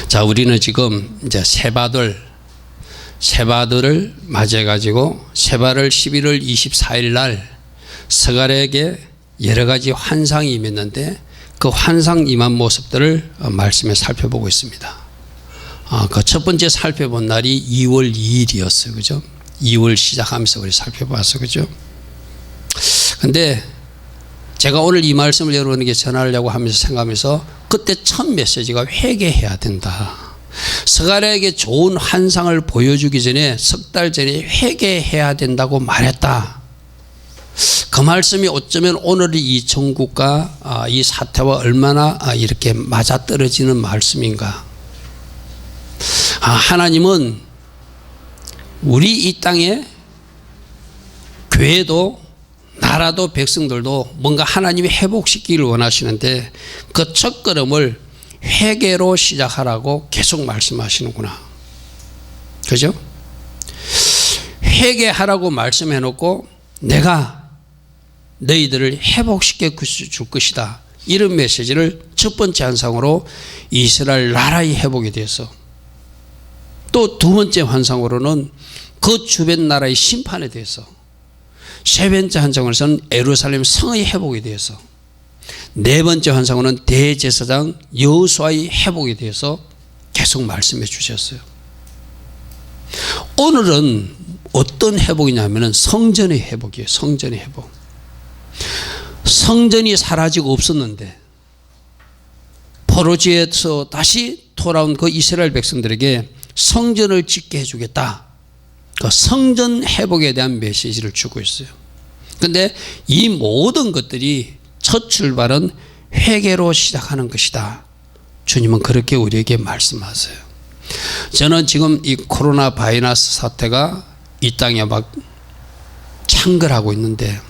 자, 우리는 지금 이제 세바들을 맞이해가지고 세바를 11월 24일 날 스가랴에게 여러 가지 환상이 임했는데 그 환상 임한 모습들을 말씀에 살펴보고 있습니다. 그 첫 번째 살펴본 날이 2월 2일이었어요. 그죠? 2월 시작하면서 우리 살펴봤어. 그죠? 근데 제가 오늘 이 말씀을 여러분에게 전하려고 하면서 생각하면서 그때 첫 메시지가 회개해야 된다. 스가랴에게 좋은 환상을 보여주기 전에 석 달 전에 회개해야 된다고 말했다. 그 말씀이 어쩌면 오늘 이 전국과 이 사태와 얼마나 이렇게 맞아떨어지는 말씀인가. 하나님은 우리 이 땅에 교회도 나라도 백성들도 뭔가 하나님이 회복시키기를 원하시는데 그 첫걸음을 회개로 시작하라고 계속 말씀하시는구나. 그죠? 회개하라고 말씀해 놓고 내가 너희들을 회복시켜 줄 것이다. 이런 메시지를 첫 번째 환상으로 이스라엘 나라의 회복에 대해서, 또 두 번째 환상으로는 그 주변 나라의 심판에 대해서, 세 번째 환상으로는 예루살렘 성의 회복에 대해서, 네 번째 환상으로는 대제사장 여호수아의 회복에 대해서 계속 말씀해 주셨어요. 오늘은 어떤 회복이냐면 성전의 회복이에요. 성전의 회복. 성전이 사라지고 없었는데 포로지에서 다시 돌아온 그 이스라엘 백성들에게 성전을 짓게 해주겠다. 그 성전 회복에 대한 메시지를 주고 있어요. 그런데 이 모든 것들이 첫 출발은 회개로 시작하는 것이다. 주님은 그렇게 우리에게 말씀하세요. 저는 지금 이 코로나 바이러스 사태가 이 땅에 막 창궐하고 있는데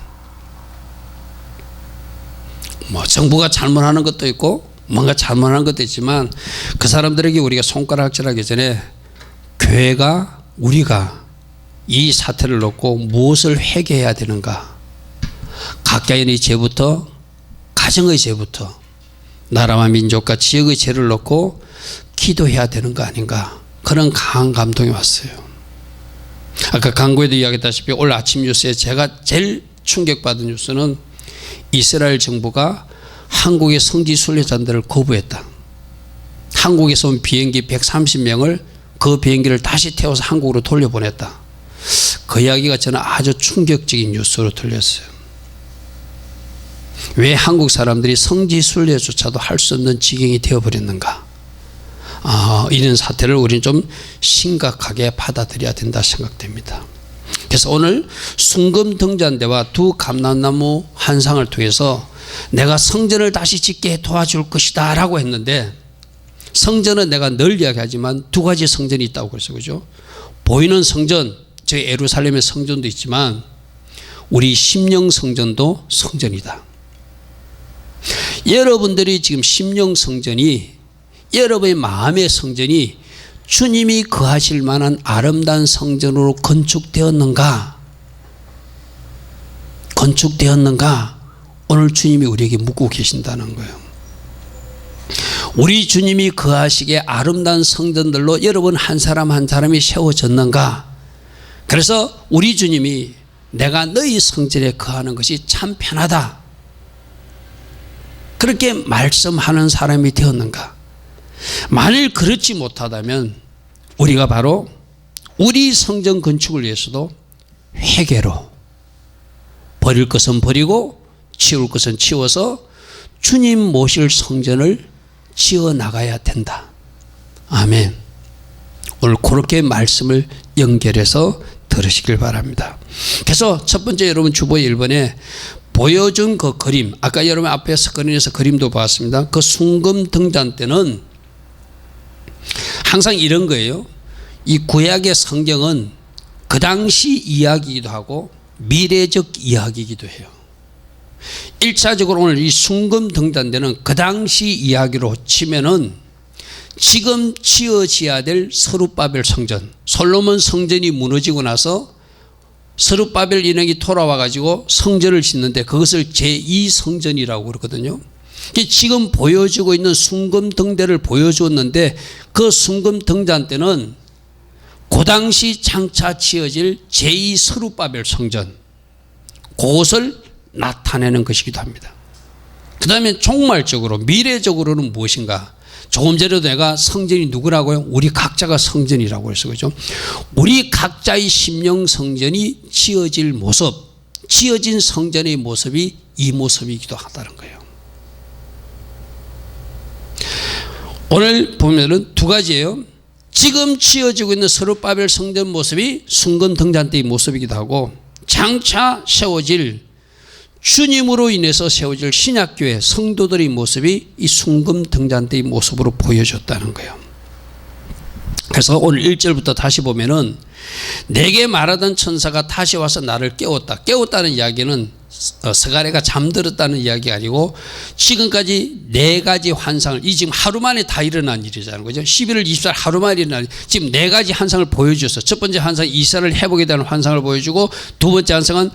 정부가 잘못하는 것도 있고 뭔가 잘못하는 것도 있지만 그 사람들에게 우리가 손가락질하기 전에 교회가, 우리가 이 사태를 놓고 무엇을 회개해야 되는가. 각자의 죄부터, 가정의 죄부터, 나라와 민족과 지역의 죄를 놓고 기도해야 되는 거 아닌가. 그런 강한 감동이 왔어요. 아까 강구에도 이야기했다시피 오늘 아침 뉴스에 제가 제일 충격받은 뉴스는 이스라엘 정부가 한국의 성지 순례자들을 거부했다. 한국에서 온 비행기 130명을 그 비행기를 다시 태워서 한국으로 돌려보냈다. 그 이야기가 저는 아주 충격적인 뉴스로 들렸어요. 왜 한국 사람들이 성지 순례조차도 할 수 없는 지경이 되어버렸는가. 이런 사태를 우리는 좀 심각하게 받아들여야 된다 생각됩니다. 그래서 오늘 순금 등잔대와 두 감람나무 환상을 통해서 내가 성전을 다시 짓게 도와줄 것이다 라고 했는데, 성전은 내가 늘 이야기하지만 두 가지 성전이 있다고 그랬어요. 그죠? 보이는 성전, 저 예루살렘의 성전도 있지만 우리 심령 성전도 성전이다. 여러분들이 지금 심령 성전이, 여러분의 마음의 성전이 주님이 거하실 만한 아름다운 성전으로 건축되었는가? 오늘 주님이 우리에게 묻고 계신다는 거예요. 우리 주님이 거하시기에 아름다운 성전들로 여러분 한 사람 한 사람이 세워졌는가? 그래서 우리 주님이 내가 너희 성전에 거하는 것이 참 편하다, 그렇게 말씀하는 사람이 되었는가? 만일 그렇지 못하다면 우리가 바로 우리 성전 건축을 위해서도 회개로 버릴 것은 버리고 치울 것은 치워서 주님 모실 성전을 지어 나가야 된다. 아멘. 오늘 그렇게 말씀을 연결해서 들으시길 바랍니다. 그래서 첫 번째 여러분 주보 1번에 보여준 그 그림, 아까 여러분 앞에 스크린에서 그림도 봤습니다. 그 순금 등잔 때는 항상 이런 거예요. 이 구약의 성경은 그 당시 이야기이기도 하고 미래적 이야기이기도 해요. 1차적으로 오늘 이 순금 등잔대는 그 당시 이야기로 치면은 지금 지어져야 될 스룹바벨 성전, 솔로몬 성전이 무너지고 나서 스룹바벨 인왕이 돌아와 가지고 성전을 짓는데 그것을 제2성전이라고 그러거든요. 지금 보여주고 있는 순금등대를 보여주었는데 그 순금등잔 때는 그 당시 장차 지어질 제2스룹바벨 성전, 그것을 나타내는 것이기도 합니다. 그 다음에 종말적으로 미래적으로는 무엇인가? 조금 전에도 내가 성전이 누구라고요? 우리 각자가 성전이라고 했어, 그죠? 우리 각자의 심령 성전이 지어질 모습, 지어진 성전의 모습이 이 모습이기도 하다는 거예요. 오늘 보면은 두 가지예요. 지금 지어지고 있는 스룹바벨 성전 모습이 순금등잔 때의 모습이기도 하고, 장차 세워질 주님으로 인해서 세워질 신약교회 성도들의 모습이 이 순금등잔 때의 모습으로 보여줬다는 거예요. 그래서 오늘 1절부터 다시 보면은 내게 말하던 천사가 다시 와서 나를 깨웠다. 깨웠다는 이야기는 스가랴가 잠들었다는 이야기가 아니고 지금까지 네 가지 환상을, 이 지금 하루 만에 다 일어난 일이잖아요. 그죠? 11월 24일 하루 만에 일어난, 지금 네 가지 환상을 보여줬어. 첫 번째 환상은 이스라엘 회복에 대한 환상을 보여주고, 두 번째 환상은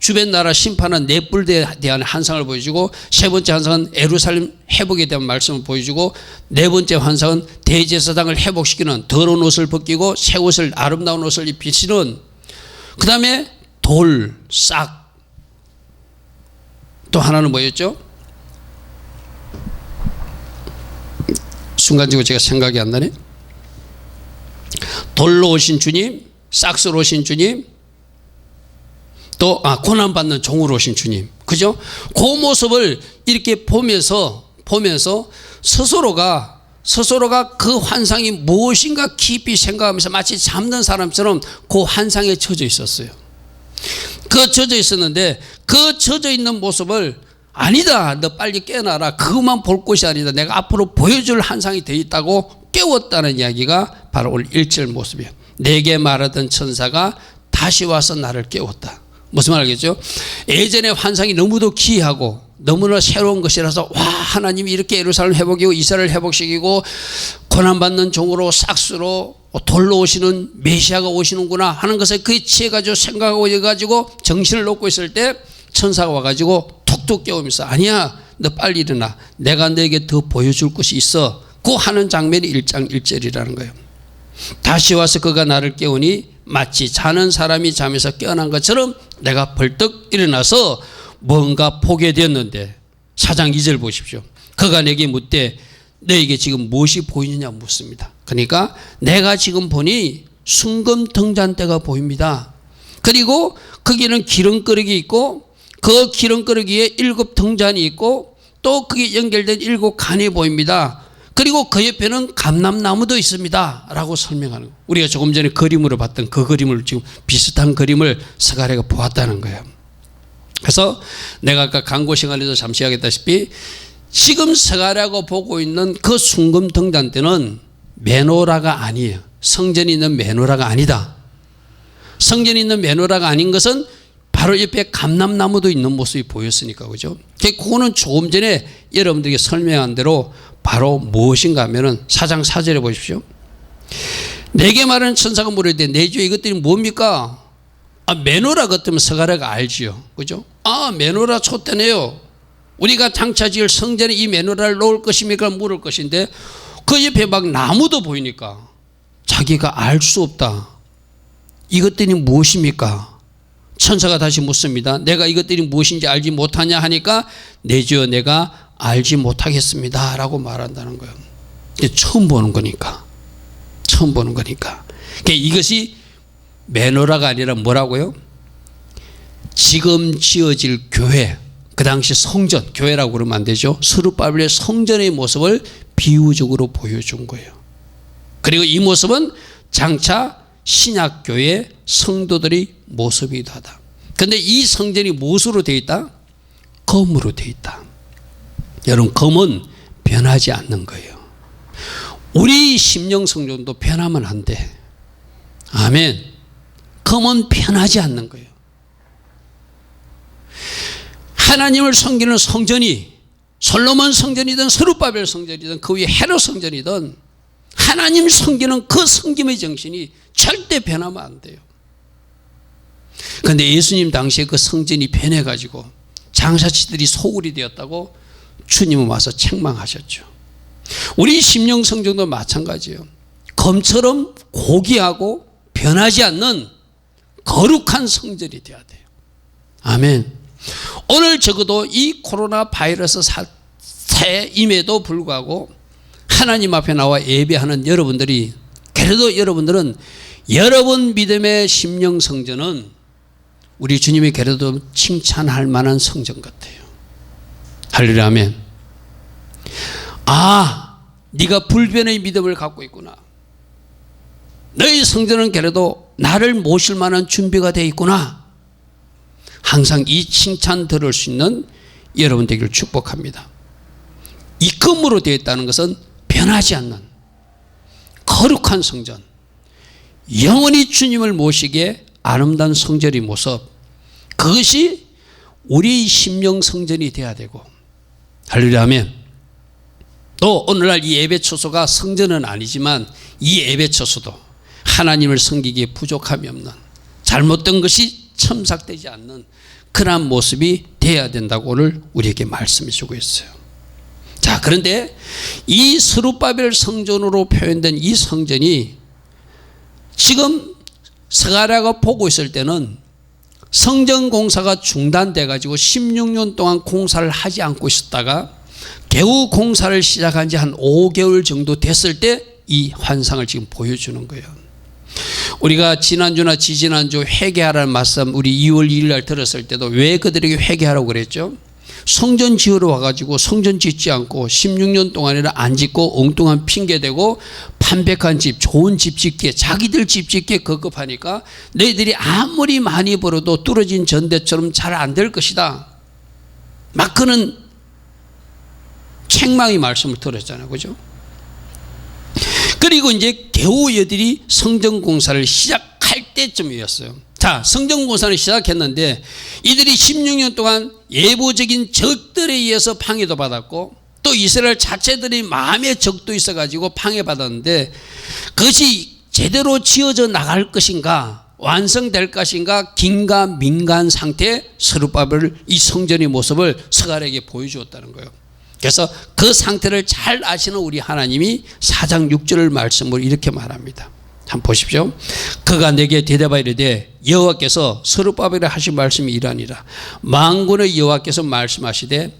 주변 나라 심판한 넷불에 대한 환상을 보여주고, 세 번째 환상은 예루살렘 회복에 대한 말씀을 보여주고, 네 번째 환상은 대제사장을 회복시키는 더러운 옷을 벗기고 새 옷을, 아름다운 옷을 입히시는, 그 다음에 돌, 싹, 또 하나는 뭐였죠? 순간적으로 제가 생각이 안 나네. 돌로 오신 주님, 싹스로 오신 주님, 또 고난받는 종으로 오신 주님, 그죠? 그 모습을 이렇게 보면서 스스로가 그 환상이 무엇인가 깊이 생각하면서 마치 잠든 사람처럼 그 환상에 젖어 있었어요. 그 젖어 있었는데 그 젖어 있는 모습을, 아니다, 너 빨리 깨어나라, 그것만 볼 것이 아니다, 내가 앞으로 보여줄 환상이 되어 있다고 깨웠다는 이야기가 바로 오늘 1절 모습이에요. 내게 말하던 천사가 다시 와서 나를 깨웠다. 무슨 말 알겠죠? 예전의 환상이 너무도 기이하고 너무나 새로운 것이라서, 와, 하나님이 이렇게 예루살렘 회복이고 이스라엘 회복시키고 고난받는 종으로 싹스로 돌로 오시는 메시아가 오시는구나 하는 것에 그에 취해가지고 생각하고 해가지고 정신을 놓고 있을 때 천사가 와가지고 툭툭 깨우면서, 아니야, 너 빨리 일어나, 내가 너에게 더 보여줄 것이 있어, 그 하는 장면이 1장 1절이라는 거예요. 다시 와서 그가 나를 깨우니 마치 자는 사람이 잠에서 깨어난 것처럼 내가 벌떡 일어나서 뭔가 보게 되었는데, 4장 2절 보십시오. 그가 내게 묻되 너에게 지금 무엇이 보이느냐 묻습니다. 그러니까 내가 지금 보니 순금등잔대가 보입니다. 그리고 거기는 기름그릇이 있고 그 기름그릇 위에 7등잔이 있고 또 그게 연결된 7간이 보입니다. 그리고 그 옆에는 감람나무도 있습니다 라고 설명하는 거예요. 우리가 조금 전에 그림으로 봤던 그 그림을, 지금 비슷한 그림을 스가랴가 보았다는 거예요. 그래서 내가 아까 광고 시간에도 잠시 하겠다시피 지금 스가랴가 보고 있는 그 순금등잔대는 메노라가 아니에요. 성전이 있는 메노라가 아니다. 성전이 있는 메노라가 아닌 것은 바로 옆에 감람나무도 있는 모습이 보였으니까, 그죠? 그거는 조금 전에 여러분들에게 설명한 대로 바로 무엇인가 하면은 4장 4절에 보십시오. 내게 말하는 천사가 물으되 내 주에 이것들이 뭡니까? 메노라 같으면 스가랴가 알지요, 그죠? 메노라 촛대네요. 우리가 장차 지을 성전에 이 메노라를 놓을 것입니까? 물을 것인데 그 옆에 막 나무도 보이니까 자기가 알 수 없다. 이것들이 무엇입니까? 천사가 다시 묻습니다. 내가 이것들이 무엇인지 알지 못하냐 하니까 내 주여 내가 알지 못하겠습니다 라고 말한다는 거예요. 처음 보는 거니까. 처음 보는 거니까. 이것이 메노라가 아니라 뭐라고요? 지금 지어질 교회, 그 당시 성전, 교회라고 그러면 안 되죠. 스룹바벨의 성전의 모습을 비유적으로 보여준 거예요. 그리고 이 모습은 장차 신약교회 성도들의 모습이기도 하다. 그런데 이 성전이 무엇으로 되어 있다? 검으로 되어 있다. 여러분, 검은 변하지 않는 거예요. 우리 심령 성전도 변하면 안 돼. 아멘. 검은 변하지 않는 거예요. 하나님을 섬기는 성전이 솔로몬 성전이든 스룹바벨 성전이든 그 위에 헤롯 성전이든 하나님 섬기는 그 섬김의 정신이 절대 변하면 안 돼요. 그런데 예수님 당시에 그 성전이 변해가지고 장사치들이 소굴이 되었다고 주님은 와서 책망하셨죠. 우리 심령 성전도 마찬가지예요. 검처럼 고귀하고 변하지 않는 거룩한 성전이 되어야 돼요. 아멘. 오늘 적어도 이 코로나 바이러스 사태임에도 불구하고 하나님 앞에 나와 예배하는 여러분들이, 그래도 여러분들은 여러분 믿음의 심령 성전은 우리 주님이 그래도 칭찬할 만한 성전 같아요. 할렐루야. 아멘. 아, 네가 불변의 믿음을 갖고 있구나. 너희 성전은 그래도 나를 모실 만한 준비가 되어 있구나. 항상 이 칭찬 들을 수 있는 여러분 되기를 축복합니다. 이 금으로 되어 있다는 것은 변하지 않는 거룩한 성전, 영원히 주님을 모시기에 아름다운 성전의 모습, 그것이 우리 심령 성전이 되어야 되고, 할렐루야. 아멘. 또 오늘날 이 예배 처소가 성전은 아니지만 이 예배 처소도 하나님을 섬기기에 부족함이 없는, 잘못된 것이 첨삭되지 않는 그러한 모습이 되어야 된다고 오늘 우리에게 말씀해 주고 있어요. 자, 그런데 이 스룹바벨 성전으로 표현된 이 성전이 지금 스가랴가 보고 있을 때는 성전 공사가 중단돼 가지고 16년 동안 공사를 하지 않고 있었다가 겨우 공사를 시작한 지 한 5개월 정도 됐을 때 이 환상을 지금 보여주는 거예요. 우리가 지난주나 지지난주 회개하라는 말씀 우리 2월 2일 날 들었을 때도 왜 그들에게 회개하라고 그랬죠? 성전 지으러 와가지고 성전 짓지 않고 16년 동안이나 안 짓고 엉뚱한 핑계대고 판백한 집, 좋은 집 짓기에, 자기들 집 짓기에 급급하니까 너희들이 아무리 많이 벌어도 뚫어진 전대처럼 잘 안 될 것이다. 막 그는 책망의 말씀을 들었잖아요. 그죠? 그리고 이제 겨우 얘들이 성전 공사를 시작할 때쯤이었어요. 자, 성전 공사를 시작했는데 이들이 16년 동안 예보적인 적들에 의해서 방해도 받았고 또 이스라엘 자체들이 마음의 적도 있어가지고 방해받았는데 그것이 제대로 지어져 나갈 것인가, 완성될 것인가, 긴가민가한 상태의 스룹바벨 이 성전의 모습을 스가랴에게 보여주었다는 거예요. 그래서 그 상태를 잘 아시는 우리 하나님이 4장 6절 말씀으로 이렇게 말합니다. 한번 보십시오. 그가 내게 대답하여 이르되 여호와께서 스룹바벨에 하신 말씀이 이러하니라. 만군의 여호와께서 말씀하시되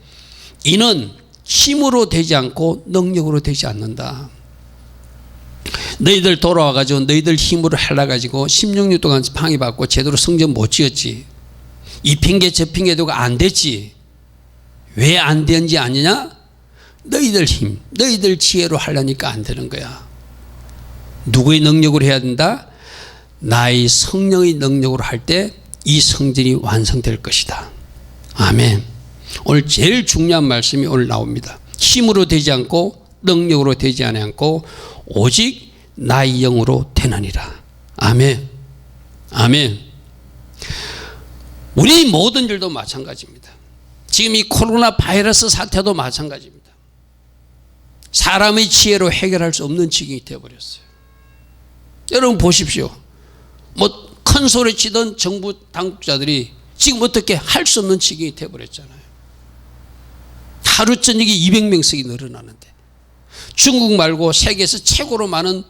이는 힘으로 되지 않고 능력으로 되지 않는다. 너희들 돌아와가지고 너희들 힘으로 해놔가지고 16년 동안 방해받고 제대로 성전 못 지었지. 이 핑계 저 핑계 대고 안 됐지. 왜 안 되는지 아느냐? 너희들 힘, 너희들 지혜로 하려니까 안 되는 거야. 누구의 능력으로 해야 된다? 나의 성령의 능력으로 할 때 이 성전이 완성될 것이다. 아멘. 오늘 제일 중요한 말씀이 오늘 나옵니다. 힘으로 되지 않고 능력으로 되지 않고 오직 나의 영으로 되느니라. 아멘. 아멘. 우리 모든 일도 마찬가지입니다. 지금 이 코로나 바이러스 사태도 마찬가지입니다. 사람의 지혜로 해결할 수 없는 지경이 되어버렸어요. 여러분 보십시오. 뭐 큰 소리 치던 정부 당국자들이 지금 어떻게 할 수 없는 지경이 되어버렸잖아요. 하루 저녁에 200명씩이 늘어나는데 중국 말고 세계에서 최고로 많은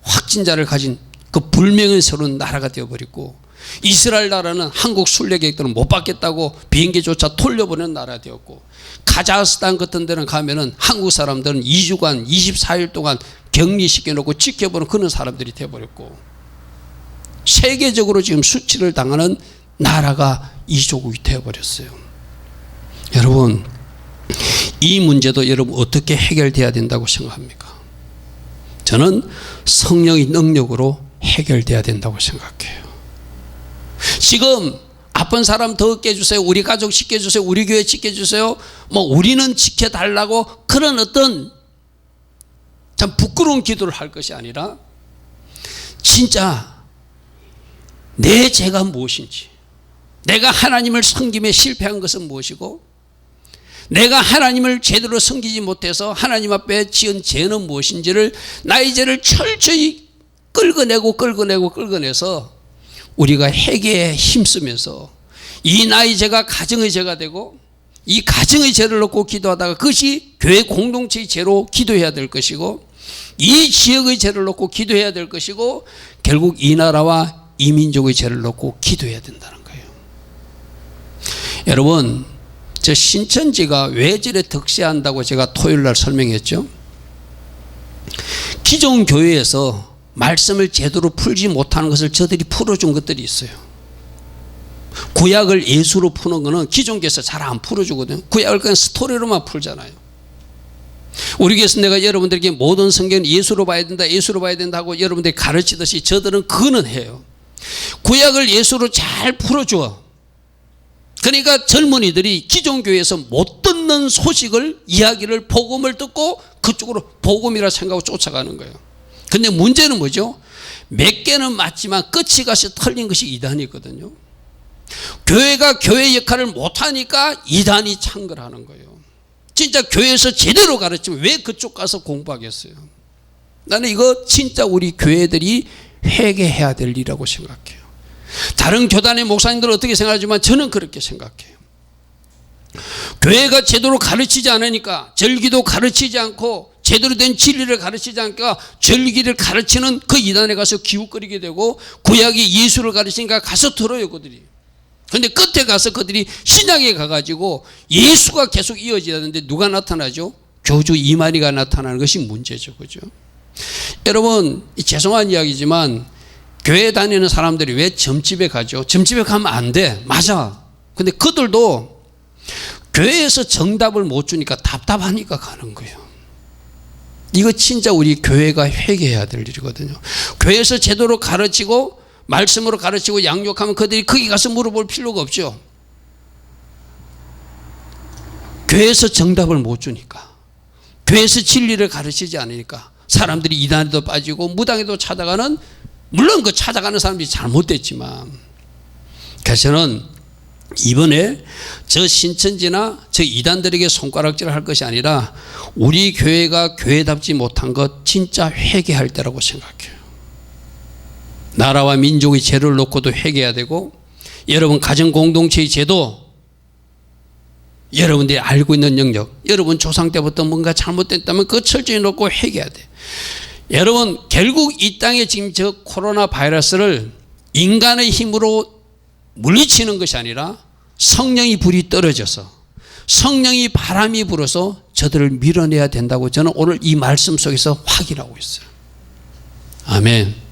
확진자를 가진 그 불명의 새로운 나라가 되어버리고 이스라엘 나라는 한국 순례객들은 못 받겠다고 비행기조차 돌려보낸 나라가 되었고 카자흐스탄 같은 데는 가면은 한국 사람들은 2주간 24일 동안 격리시켜놓고 지켜보는 그런 사람들이 되어버렸고 세계적으로 지금 수치를 당하는 나라가 이 조국이 되어버렸어요. 여러분 이 문제도 여러분 어떻게 해결돼야 된다고 생각합니까? 저는 성령의 능력으로 해결돼야 된다고 생각해요. 지금 아픈 사람 더 깨주세요. 우리 가족 지켜주세요. 우리 교회 지켜주세요. 뭐 우리는 지켜달라고 그런 어떤 참 부끄러운 기도를 할 것이 아니라 진짜 내 죄가 무엇인지, 내가 하나님을 섬김에 실패한 것은 무엇이고, 내가 하나님을 제대로 섬기지 못해서 하나님 앞에 지은 죄는 무엇인지를 나의 죄를 철저히 끌어내서 우리가 회개에 힘쓰면서 이 나의 죄가 가정의 죄가 되고 이 가정의 죄를 놓고 기도하다가 그것이 교회 공동체의 죄로 기도해야 될 것이고 이 지역의 죄를 놓고 기도해야 될 것이고 결국 이 나라와 이 민족의 죄를 놓고 기도해야 된다는 거예요. 여러분, 저 신천지가 왜 저래 득세한다고 제가 토요일 날 설명했죠. 기존 교회에서 말씀을 제대로 풀지 못하는 것을 저들이 풀어준 것들이 있어요. 구약을 예수로 푸는 거는 기존 교회에서 잘 안 풀어주거든요. 구약을 그냥 스토리로만 풀잖아요. 우리 교회에서 내가 여러분들에게 모든 성경은 예수로 봐야 된다, 예수로 봐야 된다 하고 여러분들이 가르치듯이 저들은 그거는 해요. 구약을 예수로 잘 풀어줘. 그러니까 젊은이들이 기존 교회에서 못 듣는 소식을, 이야기를, 복음을 듣고 그쪽으로 복음이라 생각하고 쫓아가는 거예요. 근데 문제는 뭐죠? 몇 개는 맞지만 끝이 가서 틀린 것이 이단이거든요. 교회가 교회 역할을 못하니까 이단이 창궐하는 거예요. 진짜 교회에서 제대로 가르치면 왜 그쪽 가서 공부하겠어요? 나는 이거 진짜 우리 교회들이 회개해야 될 일이라고 생각해요. 다른 교단의 목사님들은 어떻게 생각하지만 저는 그렇게 생각해요. 교회가 제대로 가르치지 않으니까, 절기도 가르치지 않고 제대로 된 진리를 가르치지 않으니까 절기를 가르치는 그 이단에 가서 기웃거리게 되고, 구약이 예수를 가르치니까 가서 들어요 그들이. 그런데 끝에 가서 그들이 신약에 가가지고 예수가 계속 이어져야 되는데 누가 나타나죠? 교주 이만희가 나타나는 것이 문제죠. 그죠? 여러분, 죄송한 이야기지만 교회 다니는 사람들이 왜 점집에 가죠? 점집에 가면 안 돼. 맞아. 근데 그들도 교회에서 정답을 못 주니까 답답하니까 가는 거예요. 이거 진짜 우리 교회가 회개해야 될 일이거든요. 교회에서 제대로 가르치고 말씀으로 가르치고 양육하면 그들이 거기 가서 물어볼 필요가 없죠. 교회에서 정답을 못 주니까, 교회에서 진리를 가르치지 않으니까 사람들이 이단에도 빠지고 무당에도 찾아가는, 물론 그 찾아가는 사람들이 잘못됐지만, 그래서 저는 이번에 저 신천지나 저 이단들에게 손가락질을 할 것이 아니라 우리 교회가 교회답지 못한 것 진짜 회개할 때라고 생각해요. 나라와 민족의 죄를 놓고도 회개해야 되고, 여러분 가정 공동체의 죄도 여러분들이 알고 있는 영역, 여러분 조상 때부터 뭔가 잘못됐다면 그거 철저히 놓고 회개해야 돼. 여러분 결국 이 땅에 지금 저 코로나 바이러스를 인간의 힘으로 물리치는 것이 아니라 성령이 불이 떨어져서, 성령이 바람이 불어서 저들을 밀어내야 된다고 저는 오늘 이 말씀 속에서 확인하고 있어요. 아멘.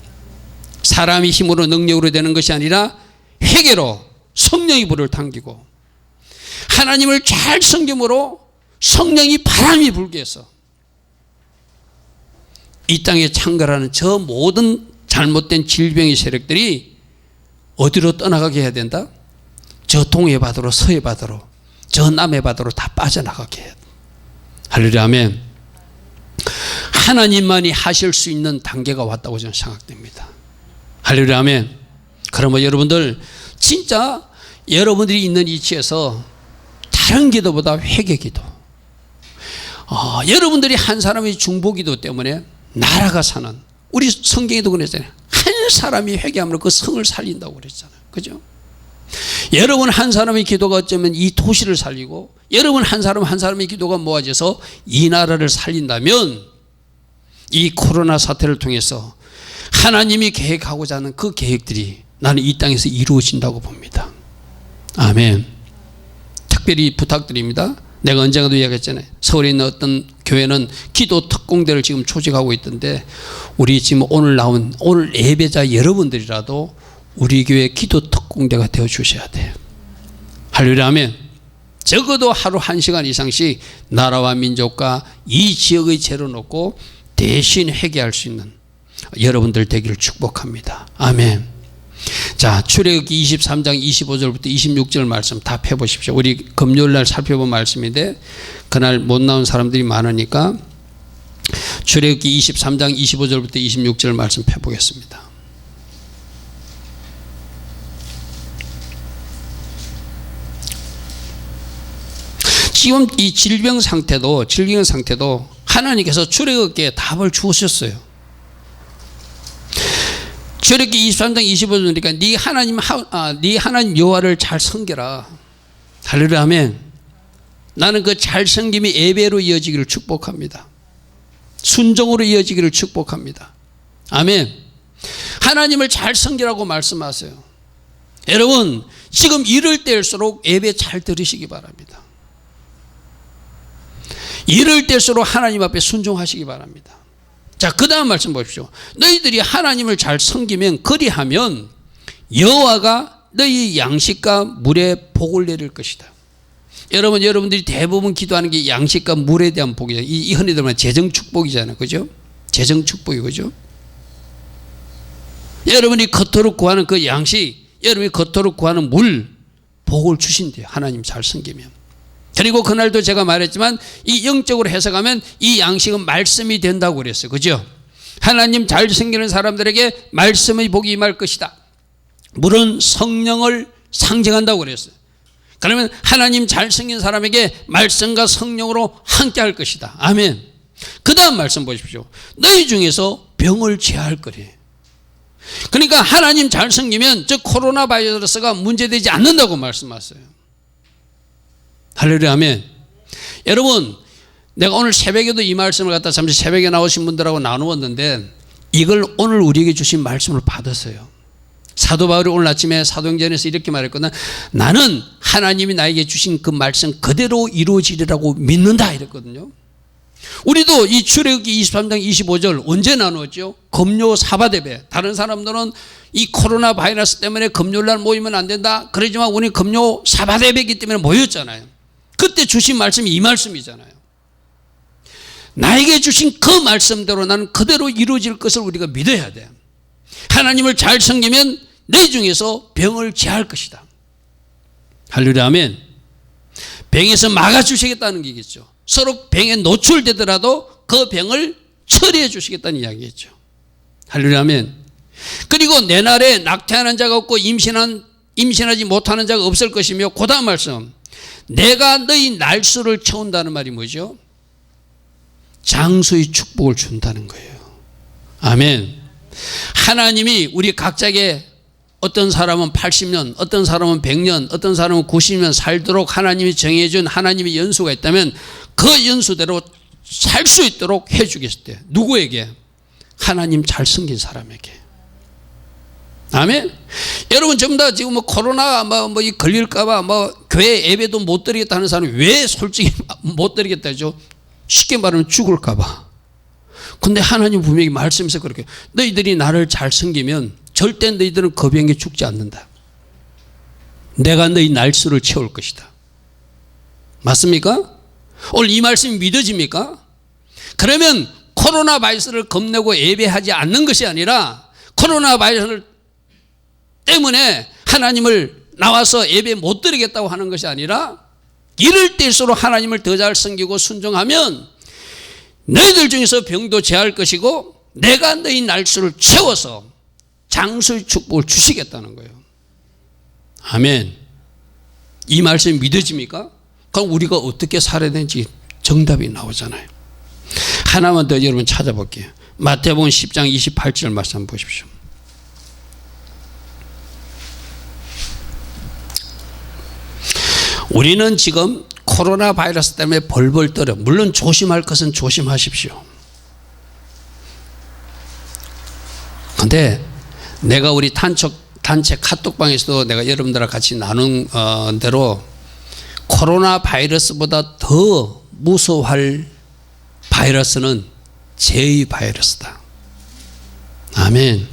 사람이 힘으로 능력으로 되는 것이 아니라 회개로 성령이 불을 당기고 하나님을 잘 섬김으로 성령이 바람이 불게 해서 이 땅에 창궐하는 저 모든 잘못된 질병의 세력들이 어디로 떠나가게 해야 된다? 저 동해 바다로, 서해 바다로, 저 남해 바다로 다 빠져나가게 해야 돼. 할렐루야, 아멘. 하나님만이 하실 수 있는 단계가 왔다고 저는 생각됩니다. 할렐루야, 아멘. 그러면 여러분들 진짜 여러분들이 있는 위치에서 다른 기도보다 회개 기도, 여러분들이 한 사람의 중보기도 때문에 나라가 사는, 우리 성경에도 그랬잖아요. 한 사람이 회개하면 그 성을 살린다고 그랬잖아요. 그죠? 여러분 한 사람의 기도가 어쩌면 이 도시를 살리고, 여러분 한 사람의 기도가 모아져서 이 나라를 살린다면 이 코로나 사태를 통해서 하나님이 계획하고자 하는 그 계획들이 나는 이 땅에서 이루어진다고 봅니다. 아멘. 특별히 부탁드립니다. 내가 언젠가도 이야기했잖아요. 서울에 있는 어떤 교회는 기도 특공대를 지금 조직하고 있던데, 우리 지금 오늘 예배자 여러분들이라도 우리 교회 기도 특공대가 되어 주셔야 돼요. 할렐루야, 아멘. 적어도 하루 1시간 이상씩 나라와 민족과 이 지역의 죄를 놓고 대신 회개할 수 있는 여러분들 되기를 축복합니다. 아멘. 자, 출애굽기 23장 25절부터 26절 말씀 다 펴보십시오. 우리 금요일날 살펴본 말씀인데 그날 못 나온 사람들이 많으니까 출애굽기 23장 25절부터 26절 말씀 펴보겠습니다. 지금 이 질병 상태도 하나님께서 출애굽기에 답을 주셨어요. 출애굽기 23장 25절이니까 네 하나님 여호와를 잘 섬겨라. 할렐루야, 아멘. 나는 그 잘생김이 예배로 이어지기를 축복합니다. 순종으로 이어지기를 축복합니다. 아멘. 하나님을 잘 섬기라고 말씀하세요. 여러분, 지금 이럴 때일수록 예배 잘 들으시기 바랍니다. 이럴 때일수록 하나님 앞에 순종하시기 바랍니다. 자, 그 다음 말씀 보십시오. 너희들이 하나님을 잘 섬기면 그리하면 여호와가 너희 양식과 물에 복을 내릴 것이다. 여러분들이 대부분 기도하는 게 양식과 물에 대한 복이죠. 이 흔히들 말하는 재정 축복이잖아요. 그죠? 재정 축복이 그죠? 여러분이 겉으로 구하는 그 양식, 여러분이 겉으로 구하는 물, 복을 주신대요. 하나님 잘 섬기면. 그리고 그날도 제가 말했지만 이 영적으로 해석하면 이 양식은 말씀이 된다고 그랬어요. 그죠? 하나님 잘 섬기는 사람들에게 말씀의 복이 임할 것이다. 물은 성령을 상징한다고 그랬어요. 그러면 하나님 잘 섬긴 사람에게 말씀과 성령으로 함께 할 것이다. 아멘. 그 다음 말씀 보십시오. 너희 중에서 병을 제할 거래. 그러니까 하나님 잘 섬기면 저 코로나 바이러스가 문제되지 않는다고 말씀하셨어요. 할렐루야. 아멘. 여러분, 내가 오늘 새벽에도 이 말씀을 갖다 잠시 새벽에 나오신 분들하고 나누었는데 이걸 오늘 우리에게 주신 말씀을 받았어요. 사도 바울이 오늘 아침에 사도행전에서 이렇게 말했거든. 나는 하나님이 나에게 주신 그 말씀 그대로 이루어지리라고 믿는다 이랬거든요. 우리도 이 출애굽기 23장 25절 언제 나누었죠? 금요 사bat 예배. 다른 사람들은 이 코로나 바이러스 때문에 금요일날 모이면 안 된다. 그러지만 우리 금요 사bat 예배이기 때문에 모였잖아요. 그때 주신 말씀이 이 말씀이잖아요. 나에게 주신 그 말씀대로 나는 그대로 이루어질 것을 우리가 믿어야 돼. 하나님을 잘 섬기면 내 중에서 병을 제할 것이다. 할렐루야. 아멘. 병에서 막아주시겠다는 얘기겠죠. 서로 병에 노출되더라도 그 병을 처리해 주시겠다는 이야기겠죠. 할렐루야. 아멘. 그리고 내 날에 낙태하는 자가 없고 임신하지 못하는 자가 없을 것이며 그 다음 말씀. 내가 너희 날수를 채운다는 말이 뭐죠? 장수의 축복을 준다는 거예요. 아멘. 하나님이 우리 각자에게 어떤 사람은 80년, 어떤 사람은 100년, 어떤 사람은 90년 살도록 하나님이 정해준 하나님의 연수가 있다면 그 연수대로 살 수 있도록 해주겠대. 누구에게? 하나님 잘 섬긴 사람에게. 아멘. 여러분 전부 다 지금 코로나 걸릴까봐 교회 예배도 못 드리겠다 하는 사람이 왜 솔직히 못 드리겠다 하죠? 쉽게 말하면 죽을까봐. 근데 하나님 분명히 말씀에서 그렇게 너희들이 나를 잘 섬기면 절대 너희들은 그 병에 죽지 않는다. 내가 너희 날수를 채울 것이다. 맞습니까? 오늘 이 말씀이 믿어집니까? 그러면 코로나 바이러스를 겁내고 예배하지 않는 것이 아니라 코로나 바이러스 때문에 하나님을 나와서 예배 못 드리겠다고 하는 것이 아니라 이럴 때일수록 하나님을 더 잘 섬기고 순종하면 너희들 중에서 병도 제할 것이고 내가 너희 날수를 채워서 장수의 축복을 주시겠다는 거예요. 아멘. 이 말씀이 믿어집니까? 그럼 우리가 어떻게 살아야 되는지 정답이 나오잖아요. 하나만 더 여러분 찾아볼게요. 마태복음 10장 28절 말씀 한번 보십시오. 우리는 지금 코로나 바이러스 때문에 벌벌 떨어. 물론 조심할 것은 조심하십시오. 그런데 내가 우리 단체 카톡방에서도 내가 여러분들과 같이 나눈 대로 코로나 바이러스보다 더 무서워할 바이러스는 죄의 바이러스다. 아멘.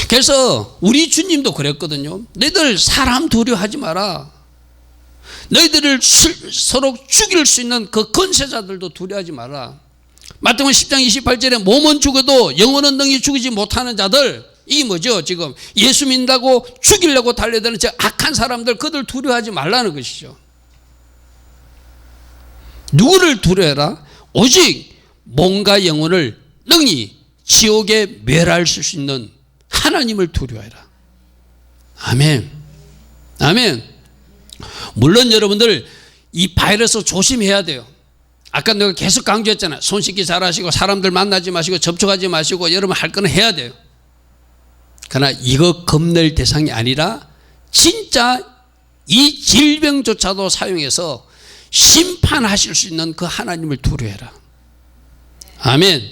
그래서 우리 주님도 그랬거든요. 너희들 사람 두려워하지 마라. 너희들을 서로 죽일 수 있는 그 권세자들도 두려워하지 마라. 마태복음 10장 28절에 몸은 죽어도 영혼은 능히 죽이지 못하는 자들, 이게 뭐죠? 지금 예수 믿는다고 죽이려고 달려드는 저 악한 사람들, 그들 두려워하지 말라는 것이죠. 누구를 두려워해라? 오직 몸과 영혼을 능히 지옥에 멸할 수 있는 하나님을 두려워해라. 아멘. 아멘. 물론 여러분들 이 바이러스 조심해야 돼요. 아까 내가 계속 강조했잖아요. 손 씻기 잘하시고 사람들 만나지 마시고 접촉하지 마시고 여러분 할 거는 해야 돼요. 그러나 이거 겁낼 대상이 아니라 진짜 이 질병조차도 사용해서 심판하실 수 있는 그 하나님을 두려워해라. 아멘.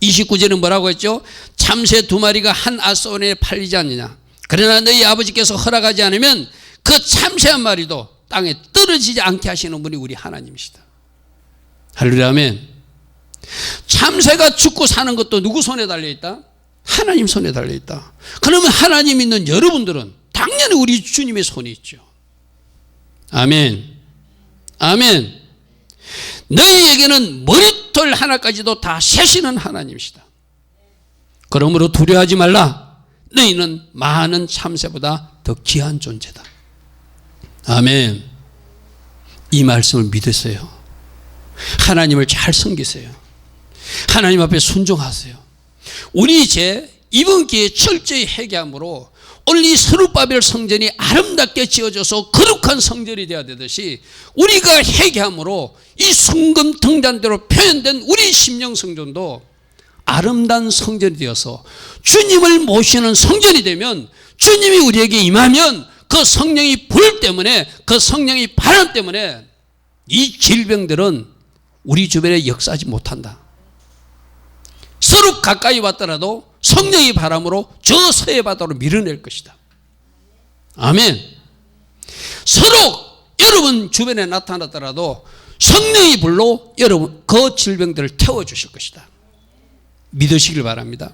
29절은 뭐라고 했죠? 참새 2마리가 한 앗소원에 팔리지 않느냐. 그러나 너희 아버지께서 허락하지 않으면 그 참새 1마리도 땅에 떨어지지 않게 하시는 분이 우리 하나님이시다. 할렐루야. 아멘. 참새가 죽고 사는 것도 누구 손에 달려있다? 하나님 손에 달려있다. 그러면 하나님 있는 여러분들은 당연히 우리 주님의 손이 있죠. 아멘. 아멘. 너희에게는 머리털 하나까지도 다 세시는 하나님이시다. 그러므로 두려워하지 말라. 너희는 많은 참새보다 더 귀한 존재다. 아멘. 이 말씀을 믿으세요. 하나님을 잘 섬기세요. 하나님 앞에 순종하세요. 우리 이제 이번 기회에 철저히 회개함으로 오늘 이 스룹바벨 성전이 아름답게 지어져서 거룩한 성전이 되어야 되듯이 우리가 회개함으로 이 순금 등잔대로 표현된 우리 심령 성전도 아름다운 성전이 되어서 주님을 모시는 성전이 되면, 주님이 우리에게 임하면 그 성령이 불 때문에, 그 성령이 바람 때문에 이 질병들은 우리 주변에 역사하지 못한다. 서로 가까이 왔더라도 성령의 바람으로 저 서해 바다로 밀어낼 것이다. 아멘. 서로 여러분 주변에 나타났더라도 성령의 불로 여러분 그 질병들을 태워주실 것이다. 믿으시길 바랍니다.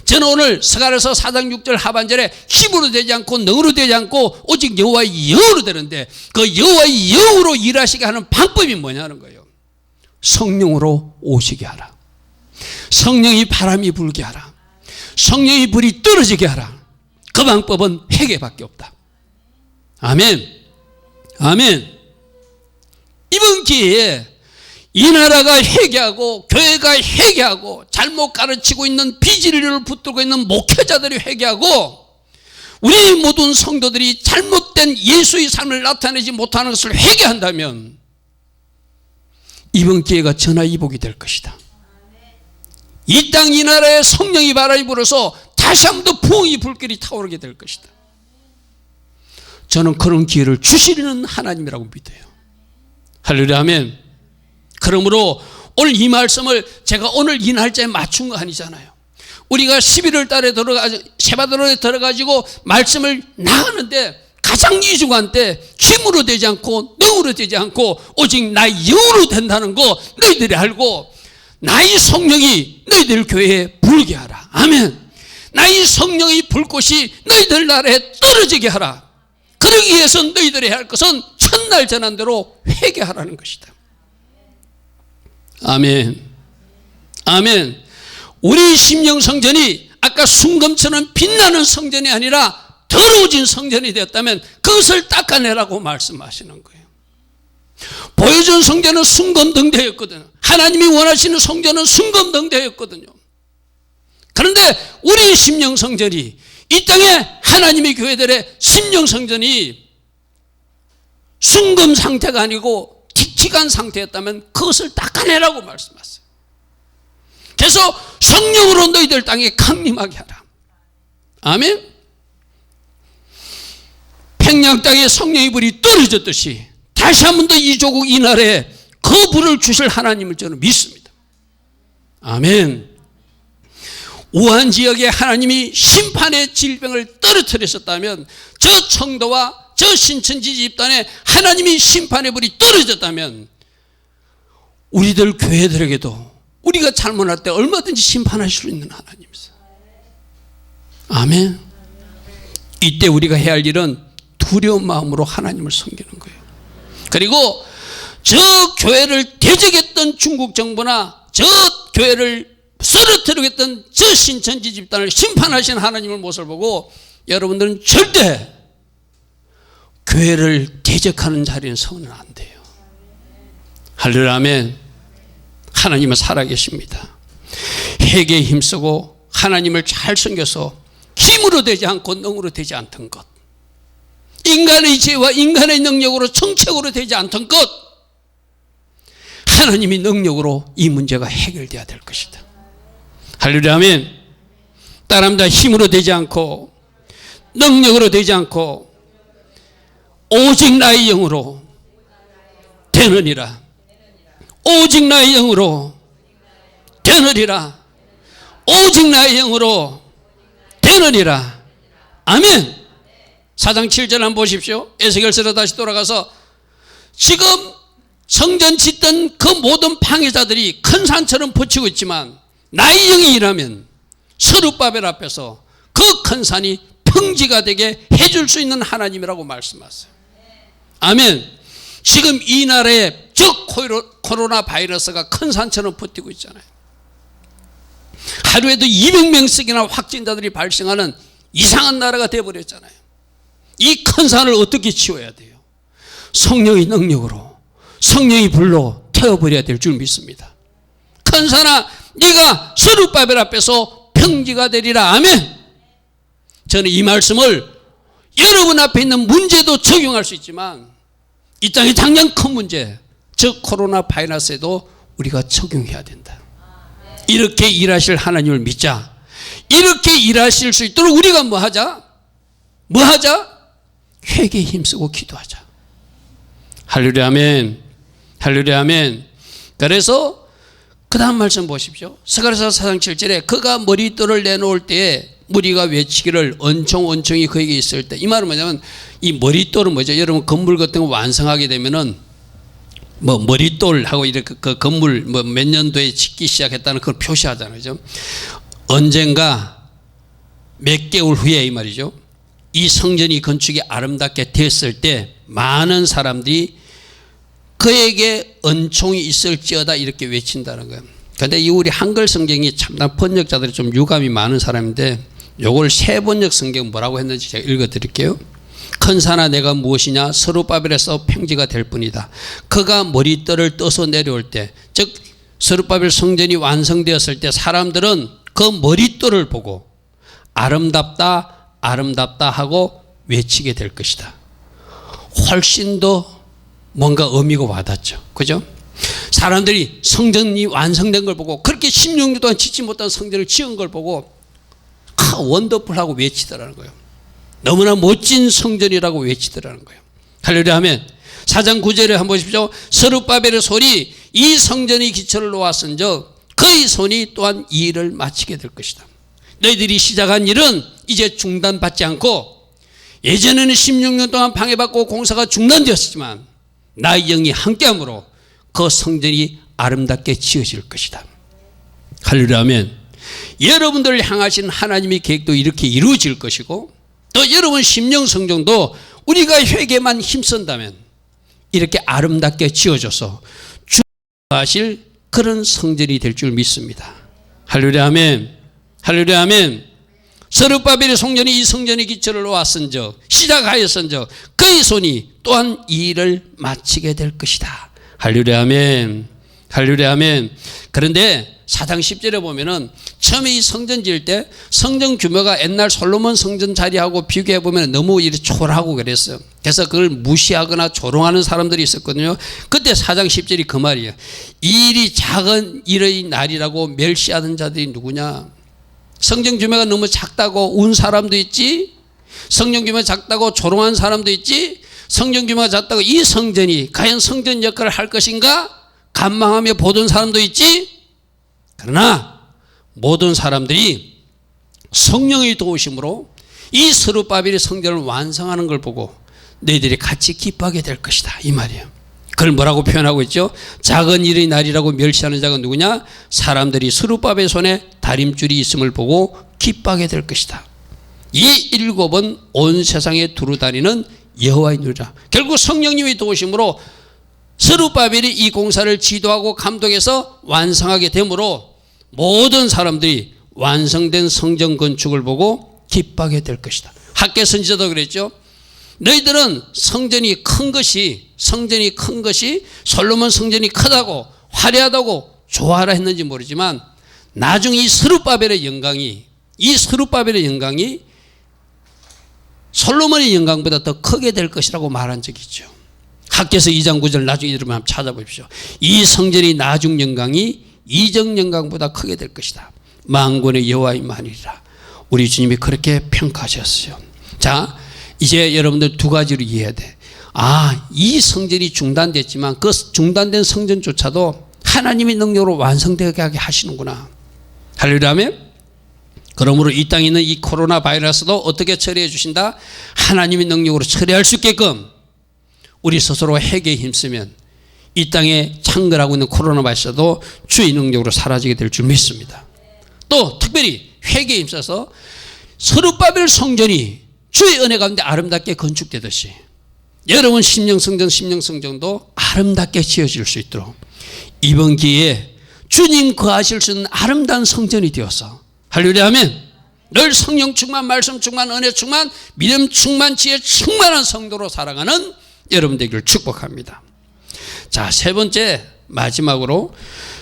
저는 오늘 스가랴서 4장 6절 하반절에 힘으로 되지 않고 능으로 되지 않고 오직 여호와의 영으로 되는데, 그 여호와의 영으로 일하시게 하는 방법이 뭐냐는 거예요. 성령으로 오시게 하라. 성령이 바람이 불게 하라. 성령의 불이 떨어지게 하라. 그 방법은 회개밖에 없다. 아멘. 아멘. 이번 기회에 이 나라가 회개하고 교회가 회개하고 잘못 가르치고 있는 비진리를 붙들고 있는 목회자들이 회개하고 우리 모든 성도들이 잘못된 예수의 삶을 나타내지 못하는 것을 회개한다면 이번 기회가 전화위복이 될 것이다. 이 땅 이 나라에 성령이 바람이 불어서 다시 한 번 더 부흥의 불길이 타오르게 될 것이다. 저는 그런 기회를 주시는 하나님이라고 믿어요. 할렐루야. 아멘. 그러므로 오늘 이 말씀을 제가 오늘 이 날짜에 맞춘 거 아니잖아요. 우리가 11월 달에 세바드로에 들어가지고 말씀을 나가는데 가장 이중한 때 힘으로 되지 않고 능으로 되지 않고 오직 나의 영으로 된다는 거 너희들이 알고, 나의 성령이 너희들 교회에 불게 하라. 아멘. 나의 성령의 불꽃이 너희들 나라에 떨어지게 하라. 그러기 위해서 너희들이 할 것은 첫날 전한 대로 회개하라는 것이다. 아멘. 아멘. 우리 심령 성전이 아까 순금처럼 빛나는 성전이 아니라 더러워진 성전이 되었다면 그것을 닦아내라고 말씀하시는 거예요. 보여준 성전은 순금등대였거든요. 하나님이 원하시는 성전은 순금등대였거든요. 그런데 우리 심령 성전이, 이 땅에 하나님의 교회들의 심령 성전이 순금 상태가 아니고 틱틱한 상태였다면 그것을 닦아내라고 말씀하세요. 그래서 성령으로 너희들 땅에 강림하게 하라. 아멘. 평양 땅에 성령의 불이 떨어졌듯이 다시 한 번 더 이 조국 이 나라에 그 불을 주실 하나님을 저는 믿습니다. 아멘. 우한 지역에 하나님이 심판의 질병을 떨어뜨렸었다면, 저 청도와 저 신천지 집단에 하나님이 심판의 불이 떨어졌다면 우리들 교회들에게도 우리가 잘못할 때 얼마든지 심판하실 수 있는 하나님이세요. 아멘. 이때 우리가 해야 할 일은 두려운 마음으로 하나님을 섬기는 거예요. 그리고 저 교회를 대적했던 중국 정부나 저 교회를 쓰러뜨리겠던 저 신천지 집단을 심판하신 하나님의 모습을 보고 여러분들은 절대 교회를 대적하는 자리에 서면 안 돼요. 할렐루야. 아멘. 하나님은 살아계십니다. 회개에 힘쓰고 하나님을 잘 섬겨서 힘으로 되지 않고 능으로 되지 않던 것, 인간의 죄와 인간의 능력으로 정책으로 되지 않던 것, 하나님의 능력으로 이 문제가 해결돼야 될 것이다. 할렐루야. 아멘. 따라합니다. 힘으로 되지 않고 능력으로 되지 않고 오직 나의 영으로 되느니라. 오직 나의 영으로 되느니라. 오직 나의 영으로 되느니라. 아멘. 4장 7절 한번 보십시오. 에스겔서로 다시 돌아가서 지금 성전 짓던 그 모든 방해자들이 큰 산처럼 버티고 있지만 나의 영이 일하면 스룹바벨 앞에서 그 큰 산이 평지가 되게 해줄 수 있는 하나님이라고 말씀하세요. 아멘. 지금 이 나라에 즉 코로나 바이러스가 큰 산처럼 버티고 있잖아요. 하루에도 200명씩이나 확진자들이 발생하는 이상한 나라가 되어버렸잖아요. 이 큰 산을 어떻게 치워야 돼요? 성령의 능력으로, 성령의 불로 태워버려야 될 줄 믿습니다. 큰 산아, 네가 스룹바벨 앞에서 평지가 되리라. 아멘. 저는 이 말씀을 여러분 앞에 있는 문제도 적용할 수 있지만 이 땅의 당장 큰 문제, 즉 코로나 바이러스에도 우리가 적용해야 된다. 이렇게 일하실 하나님을 믿자. 이렇게 일하실 수 있도록 우리가 뭐 하자? 회개에 힘쓰고 기도하자. 할렐루야 아멘. 할렐루야 아멘. 그래서 그 다음 말씀 보십시오. 스가랴서 4장 7절에 그가 머릿돌을 내놓을 때에 무리가 외치기를 은총이 그에게 있을 때. 이 말은 뭐냐면 이 머릿돌은 뭐죠? 여러분 건물 같은 거 완성하게 되면은 뭐 머릿돌하고 이렇게 그 건물 뭐 몇 년도에 짓기 시작했다는 그걸 표시하잖아요. 그죠? 언젠가 몇 개월 후에 이 말이죠. 이 성전이 건축이 아름답게 됐을 때 많은 사람들이 그에게 은총이 있을지어다 이렇게 외친다는 거예요. 그런데 이 우리 한글 성경이 참나 번역자들이 좀 유감이 많은 사람인데 요걸 세 번역 성경 뭐라고 했는지 제가 읽어드릴게요. 큰 산아 내가 무엇이냐? 스룹바벨에서 평지가 될 뿐이다. 그가 머릿돌을 떠서 내려올 때, 즉 스룹바벨 성전이 완성되었을 때 사람들은 그 머릿돌을 보고 아름답다 아름답다 하고 외치게 될 것이다. 훨씬 더 뭔가 의미가 와닿죠. 그죠? 사람들이 성전이 완성된 걸 보고 그렇게 16년 동안 짓지 못한 성전을 지은 걸 보고 원더풀하고 외치더라는 거예요. 너무나 멋진 성전이라고 외치더라는 거예요. 할렐루야 하면 4장 9절에 한번 보십시오. 스룹바벨의 손이 이 성전의 기초를 놓았은즉 그의 손이 또한 이 일을 마치게 될 것이다. 너희들이 시작한 일은 이제 중단받지 않고 예전에는 16년 동안 방해받고 공사가 중단되었지만 나의 영이 함께함으로 그 성전이 아름답게 지어질 것이다. 할렐루야 아멘. 여러분들을 향하신 하나님의 계획도 이렇게 이루어질 것이고 또 여러분 심령 성전도 우리가 회개만 힘쓴다면 이렇게 아름답게 지어져서 주하실 그런 성전이 될 줄 믿습니다. 할렐루야 아멘. 할렐루야 아멘. 스룹바벨의 성전이 이 성전의 기초를 놓았은즉 시작하였은즉 그의 손이 또한 이 일을 마치게 될 것이다. 할렐루야 아멘. 할렐루야 아멘. 그런데 4장 10절에 보면은 처음에 이 성전 지을 때 성전 규모가 옛날 솔로몬 성전 자리하고 비교해 보면 너무 이렇게 초라하고 그랬어요. 그래서 그걸 무시하거나 조롱하는 사람들이 있었거든요. 그때 4장 10절이 그 말이에요. 이 일이 작은 일의 날이라고 멸시하는 자들이 누구냐? 성전 규모가 너무 작다고 운 사람도 있지, 성전 규모가 작다고 조롱한 사람도 있지, 성전 규모가 작다고 이 성전이 과연 성전 역할을 할 것인가 간망하며 보던 사람도 있지. 그러나 모든 사람들이 성령의 도우심으로 이 스룹바벨의 성전을 완성하는 걸 보고 너희들이 같이 기뻐하게 될 것이다 이 말이에요. 그걸 뭐라고 표현하고 있죠? 작은 일의 날이라고 멸시하는 자가 누구냐? 사람들이 스룹바벨 손에 다림줄이 있음을 보고 기뻐하게 될 것이다. 이 일곱은 온 세상에 두루 다니는 여호와의 누리라. 결국 성령님의 도우심으로 스룹바벨이 이 공사를 지도하고 감독해서 완성하게 되므로 모든 사람들이 완성된 성전 건축을 보고 기뻐하게 될 것이다. 학개 선지자도 그랬죠. 너희들은 성전이 큰 것이 솔로몬 성전이 크다고 화려하다고 좋아하라 했는지 모르지만 나중에 이 스룹바벨의 영광이 솔로몬의 영광보다 더 크게 될 것이라고 말한 적이 있죠. 학개서 2장 9절 나중에 여러분 한번 찾아보십시오. 이 성전의 나중 영광이 이적 영광보다 크게 될 것이다. 만군의 여호와이만이리라. 우리 주님이 그렇게 평가하셨어요. 자, 이제 여러분들 두 가지로 이해해야 돼. 이 성전이 중단됐지만 그 중단된 성전조차도 하나님의 능력으로 완성되게 하게 하시는구나. 할렐루야. 아멘. 그러므로 이 땅에 있는 이 코로나 바이러스도 어떻게 처리해 주신다? 하나님의 능력으로 처리할 수 있게끔 우리 스스로 회개에 힘쓰면 이 땅에 창궐하고 있는 코로나 바이러스도 주의 능력으로 사라지게 될 줄 믿습니다. 또 특별히 회개에 힘써서 스룹바벨 성전이 주의 은혜 가운데 아름답게 건축되듯이 여러분 심령성전도 아름답게 지어질 수 있도록 이번 기회에 주님 거하실 수 있는 아름다운 성전이 되어서 할렐루야 아멘. 늘 성령 충만, 말씀 충만, 은혜 충만, 믿음 충만, 지혜 충만한 성도로 살아가는 여러분 되기를 축복합니다. 자, 세 번째 마지막으로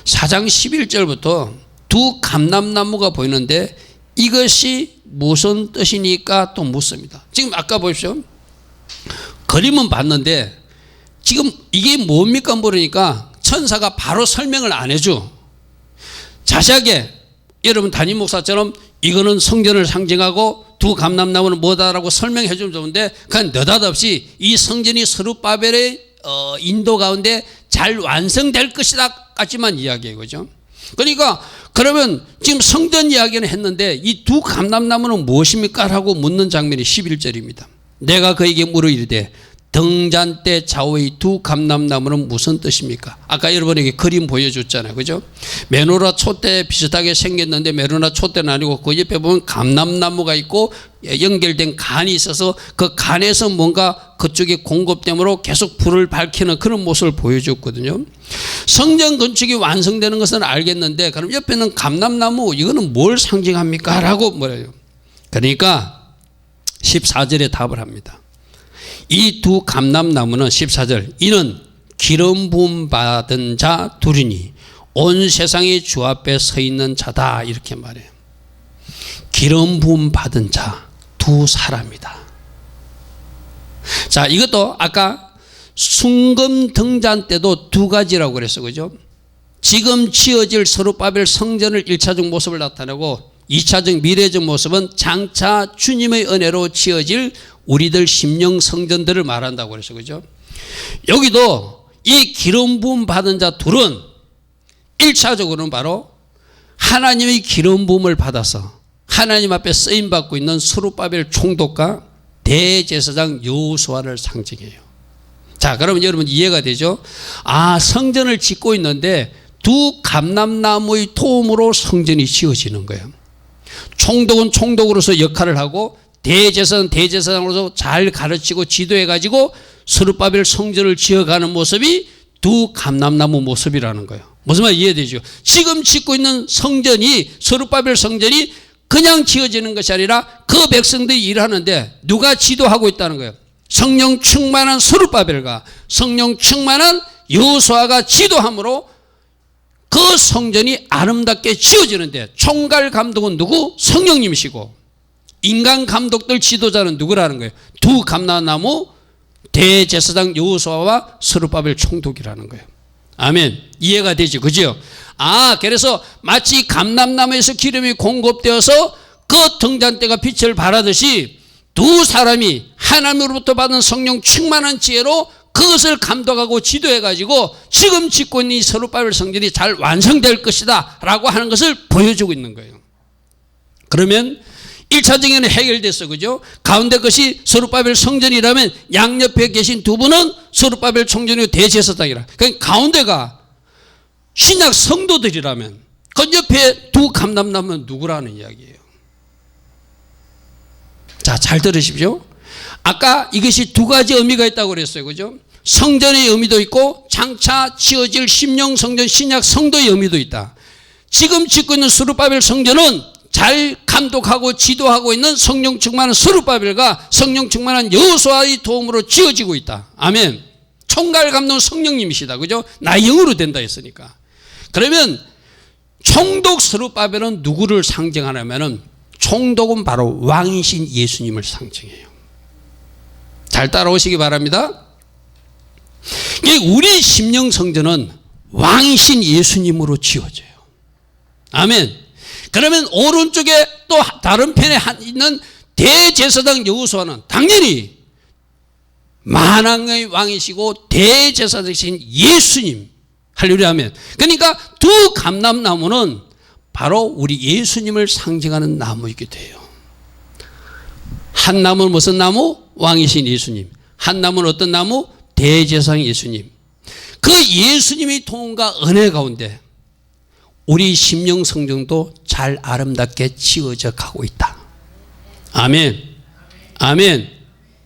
4장 11절부터 두 감람나무가 보이는데 이것이 무슨 뜻이니까 또 묻습니다. 지금 아까 보십시오. 그림은 봤는데 지금 이게 뭡니까 모르니까 천사가 바로 설명을 안 해줘. 자세하게 여러분 담임 목사처럼 이거는 성전을 상징하고 두 감람나무는 뭐다라고 설명해 주면 좋은데 그냥 느닷없이 이 성전이 스룹바벨의 인도 가운데 잘 완성될 것이다 까지만 이야기해요. 그죠? 그러니까 그러면 지금 성전 이야기는 했는데 이 두 감람나무는 무엇입니까? 라고 묻는 장면이 11절입니다. 내가 그에게 물어 이르되 등잔대 좌우의 두 감람나무는 무슨 뜻입니까? 아까 여러분에게 그림 보여줬잖아요. 그죠? 메노라 촛대 비슷하게 생겼는데 메노라 촛대는 아니고 그 옆에 보면 감람나무가 있고 연결된 간이 있어서 그 간에서 뭔가 그쪽에 공급됨으로 계속 불을 밝히는 그런 모습을 보여줬거든요. 성전 건축이 완성되는 것은 알겠는데 그럼 옆에는 감람나무 이거는 뭘 상징합니까? 라고 뭐래요. 그러니까 14절에 답을 합니다. 이 두 감람나무는 14절 이는 기름 부음 받은 자 둘이니 온 세상의 주 앞에 서 있는 자다 이렇게 말해요. 기름 부음 받은 자 두 사람이다. 자, 이것도 아까 순금 등잔 때도 두 가지라고 그랬어. 그죠? 지금 지어질 스룹바벨 성전을 1차적 모습을 나타내고 2차적 미래적 모습은 장차 주님의 은혜로 지어질 우리들 심령 성전들을 말한다고 그랬어. 그죠? 여기도 이 기름 부음 받은 자 둘은 1차적으로는 바로 하나님의 기름 부음을 받아서 하나님 앞에 쓰임 받고 있는 스룹바벨 총독과 대제사장 여호수아를 상징해요. 자, 그러면 여러분 이해가 되죠? 성전을 짓고 있는데 두 감람나무의 도움으로 성전이 지어지는 거예요. 총독은 총독으로서 역할을 하고 대제사장은 대제사장으로서 잘 가르치고 지도해 가지고 스룹바벨 성전을 지어가는 모습이 두 감람나무 모습이라는 거예요. 무슨 말 이해되죠? 지금 짓고 있는 성전이 스룹바벨 성전이 그냥 지어지는 것이 아니라 그 백성들이 일하는데 누가 지도하고 있다는 거예요. 성령 충만한 스룹바벨과 성령 충만한 여호수아가 지도함으로 그 성전이 아름답게 지어지는데 총괄 감독은 누구? 성령님이시고 인간 감독들 지도자는 누구라는 거예요? 두 감람나무 대제사장 여호수아와 스룹바벨 총독이라는 거예요. 아멘. 이해가 되죠? 그죠? 그래서 마치 감람나무에서 기름이 공급되어서 그 등잔대가 빛을 발하듯이 두 사람이 하나님으로부터 받은 성령 충만한 지혜로 그것을 감독하고 지도해가지고 지금 짓고 있는 이 스룹바벨 성전이 잘 완성될 것이다 라고 하는 것을 보여주고 있는 거예요. 그러면 1차적에는 해결됐어. 그죠? 가운데 것이 스룹바벨 성전이라면 양옆에 계신 두 분은 스룹바벨 총독이고 대제사장이라. 그러니까 가운데가 신약 성도들이라면 그 옆에 두 감람나무는 누구라는 이야기예요. 자, 잘 들으십시오. 아까 이것이 두 가지 의미가 있다고 그랬어요. 그죠? 성전의 의미도 있고 장차 지어질 심령 성전 신약 성도의 의미도 있다. 지금 짓고 있는 스룹바벨 성전은 잘 감독하고 지도하고 있는 성령 충만한 스룹바벨과 성령 충만한 여호수아의 도움으로 지어지고 있다. 아멘. 총괄 감독은 성령님이시다. 그죠? 나의 영으로 된다 했으니까. 그러면 총독 스룹바벨은 누구를 상징하냐면은 총독은 바로 왕이신 예수님을 상징해요. 잘 따라오시기 바랍니다. 우리 심령 성전은 왕이신 예수님으로 지어져요. 아멘. 그러면 오른쪽에 또 다른 편에 있는 대제사장 여호수아는 당연히 만왕의 왕이시고 대제사장이신 예수님. 할렐루야 하면. 그러니까 두 감람나무는 바로 우리 예수님을 상징하는 나무이기도 해요. 한 나무는 무슨 나무? 왕이신 예수님. 한 나무는 어떤 나무? 대제사장 예수님. 그 예수님의 통과 은혜 가운데 우리 심령 성정도 잘 아름답게 지어져 가고 있다. 아멘. 아멘.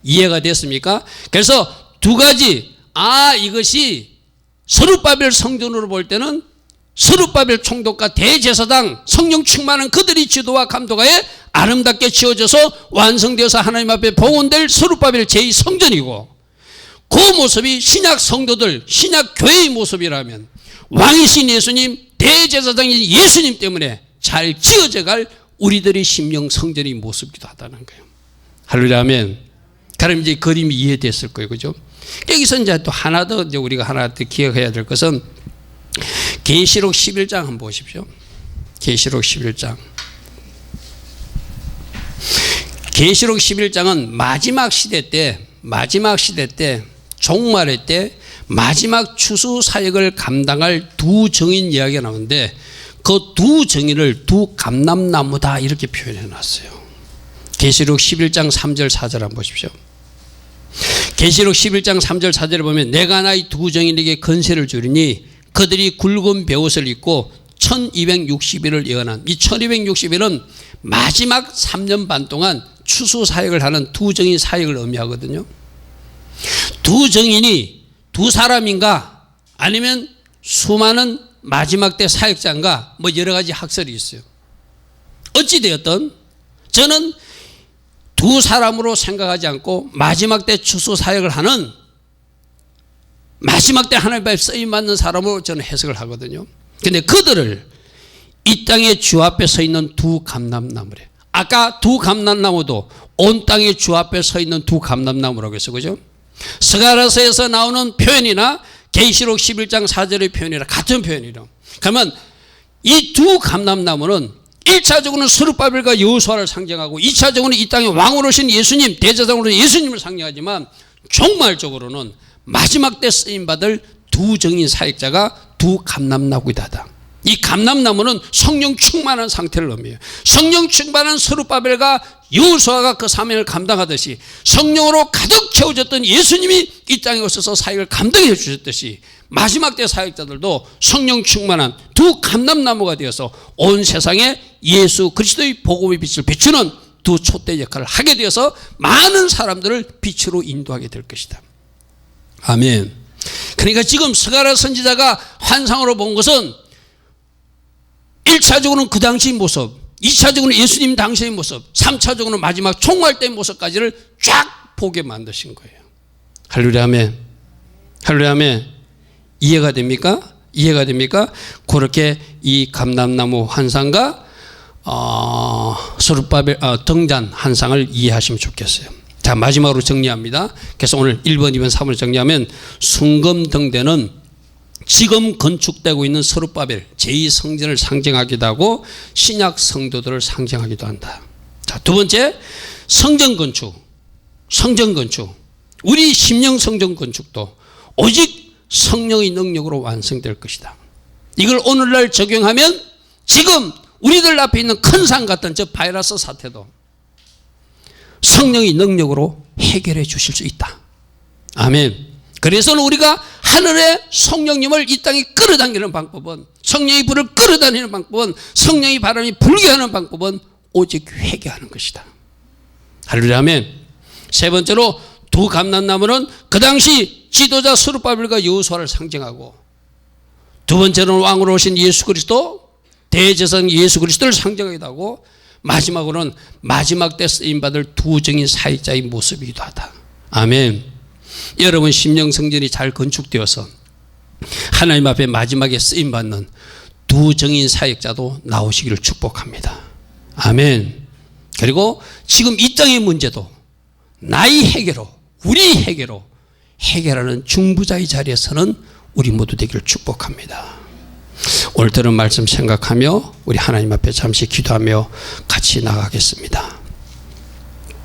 이해가 됐습니까? 그래서 두 가지. 이것이 스룹바벨 성전으로 볼 때는 스룹바벨 총독과 대제사장 성령 충만한 그들이 지도와 감독하에 아름답게 지어져서 완성되어서 하나님 앞에 봉헌될 스룹바벨 제2성전이고, 그 모습이 신약 성도들, 신약 교회의 모습이라면 왕이신 예수님, 대제사장인 예수님 때문에 잘 지어져갈 우리들의 심령 성전의 모습이기도 하다는 거예요. 할렐루야 아멘. 그럼 이제 그림이 이해됐을 거예요. 그죠? 여기서 이제 또 하나 더 이제 우리가 하나 더 기억해야 될 것은 계시록 11장 한번 보십시오. 계시록 11장. 계시록 11장은 마지막 시대 때 종말의 때 마지막 추수 사역을 감당할 두 정인 이야기가 나오는데, 그 두 정인을 두 감람나무다 이렇게 표현해 놨어요. 계시록 11장 3절 4절 한번 보십시오. 계시록 11장 3절 4절에 보면 내가 나의 두 정인에게 건세를 주리니 그들이 굵은 베옷을 입고 1260일을 예언한, 이 1260일은 마지막 3년 반 동안 추수 사역을 하는 두 정인 사역을 의미하거든요. 두 정인이 두 사람인가 아니면 수많은 마지막 때 사역자인가, 뭐 여러 가지 학설이 있어요. 어찌되었든 저는 두 사람으로 생각하지 않고 마지막 때 추수 사역을 하는, 마지막 때 하나님 앞에 쓰임받는 사람으로 저는 해석을 하거든요. 근데 그들을 이 땅의 주 앞에 서 있는 두 감람나무래. 아까 두 감람나무도 온 땅의 주 앞에 서 있는 두 감람나무라고 했어. 그죠? 스가랴서에서 나오는 표현이나 계시록 11장 4절의 표현이랑 같은 표현이라. 그러면 이 두 감람나무는 1차적으로는 스룹바벨과 여호수아를 상징하고 2차적으로는 이 땅의 왕으로 오신 예수님, 대제사장으로 예수님을 상징하지만 종말적으로는 마지막 때 쓰임받을 두 정인 사역자가 두 감람나무이다. 이 감람나무는 성령 충만한 상태를 의미해요. 성령 충만한 스룹바벨과 여호수아가 그 사명을 감당하듯이 성령으로 가득 채워졌던 예수님이 이 땅에 오셔서 사역을 감당해 주셨듯이 마지막 때 사역자들도 성령 충만한 두 감람나무가 되어서 온 세상에 예수 그리스도의 복음의 빛을 비추는 두 촛대 역할을 하게 되어서 많은 사람들을 빛으로 인도하게 될 것이다. 아멘. 그러니까 지금 스가랴 선지자가 환상으로 본 것은 1차적으로는 그 당시의 모습, 2차적으로는 예수님 당시의 모습, 3차적으로는 마지막 종말 때의 모습까지를 쫙 보게 만드신 거예요. 할렐루야 아멘. 할렐루야 아멘. 이해가 됩니까? 이해가 됩니까? 그렇게 이 감람나무 환상과 스룹바벨 등잔 환상을 이해하시면 좋겠어요. 자, 마지막으로 정리합니다. 그래서 오늘 1번, 2번, 3번 정리하면 순금등대는 지금 건축되고 있는 스룹바벨 제2성전을 상징하기도 하고 신약 성도들을 상징하기도 한다. 자, 두 번째, 성전 건축. 우리 심령 성전 건축도 오직 성령의 능력으로 완성될 것이다. 이걸 오늘날 적용하면 지금 우리들 앞에 있는 큰 산 같은 저 바이러스 사태도 성령의 능력으로 해결해 주실 수 있다. 아멘. 그래서 우리가 하늘의 성령님을 이 땅에 끌어당기는 방법은, 성령의 불을 끌어다니는 방법은, 성령의 바람이 불게 하는 방법은 오직 회개하는 것이다. 할렐루야 아멘. 세 번째로 두 감람나무는 그 당시 지도자 스룹바벨과 여호수아를 상징하고, 두 번째로는 왕으로 오신 예수 그리스도, 대제사장 예수 그리스도를 상징하기도 하고, 마지막으로는 마지막 때 쓰임받을 두 정인 사역자의 모습이기도 하다. 아멘. 여러분 심령 성전이 잘 건축되어서 하나님 앞에 마지막에 쓰임받는 두 정인 사역자도 나오시기를 축복합니다. 아멘. 그리고 지금 이 땅의 문제도 나의 해결로, 우리 해결로 해결하는 중부자의 자리에서는 우리 모두 되기를 축복합니다. 오늘 들은 말씀 생각하며 우리 하나님 앞에 잠시 기도하며 같이 나가겠습니다.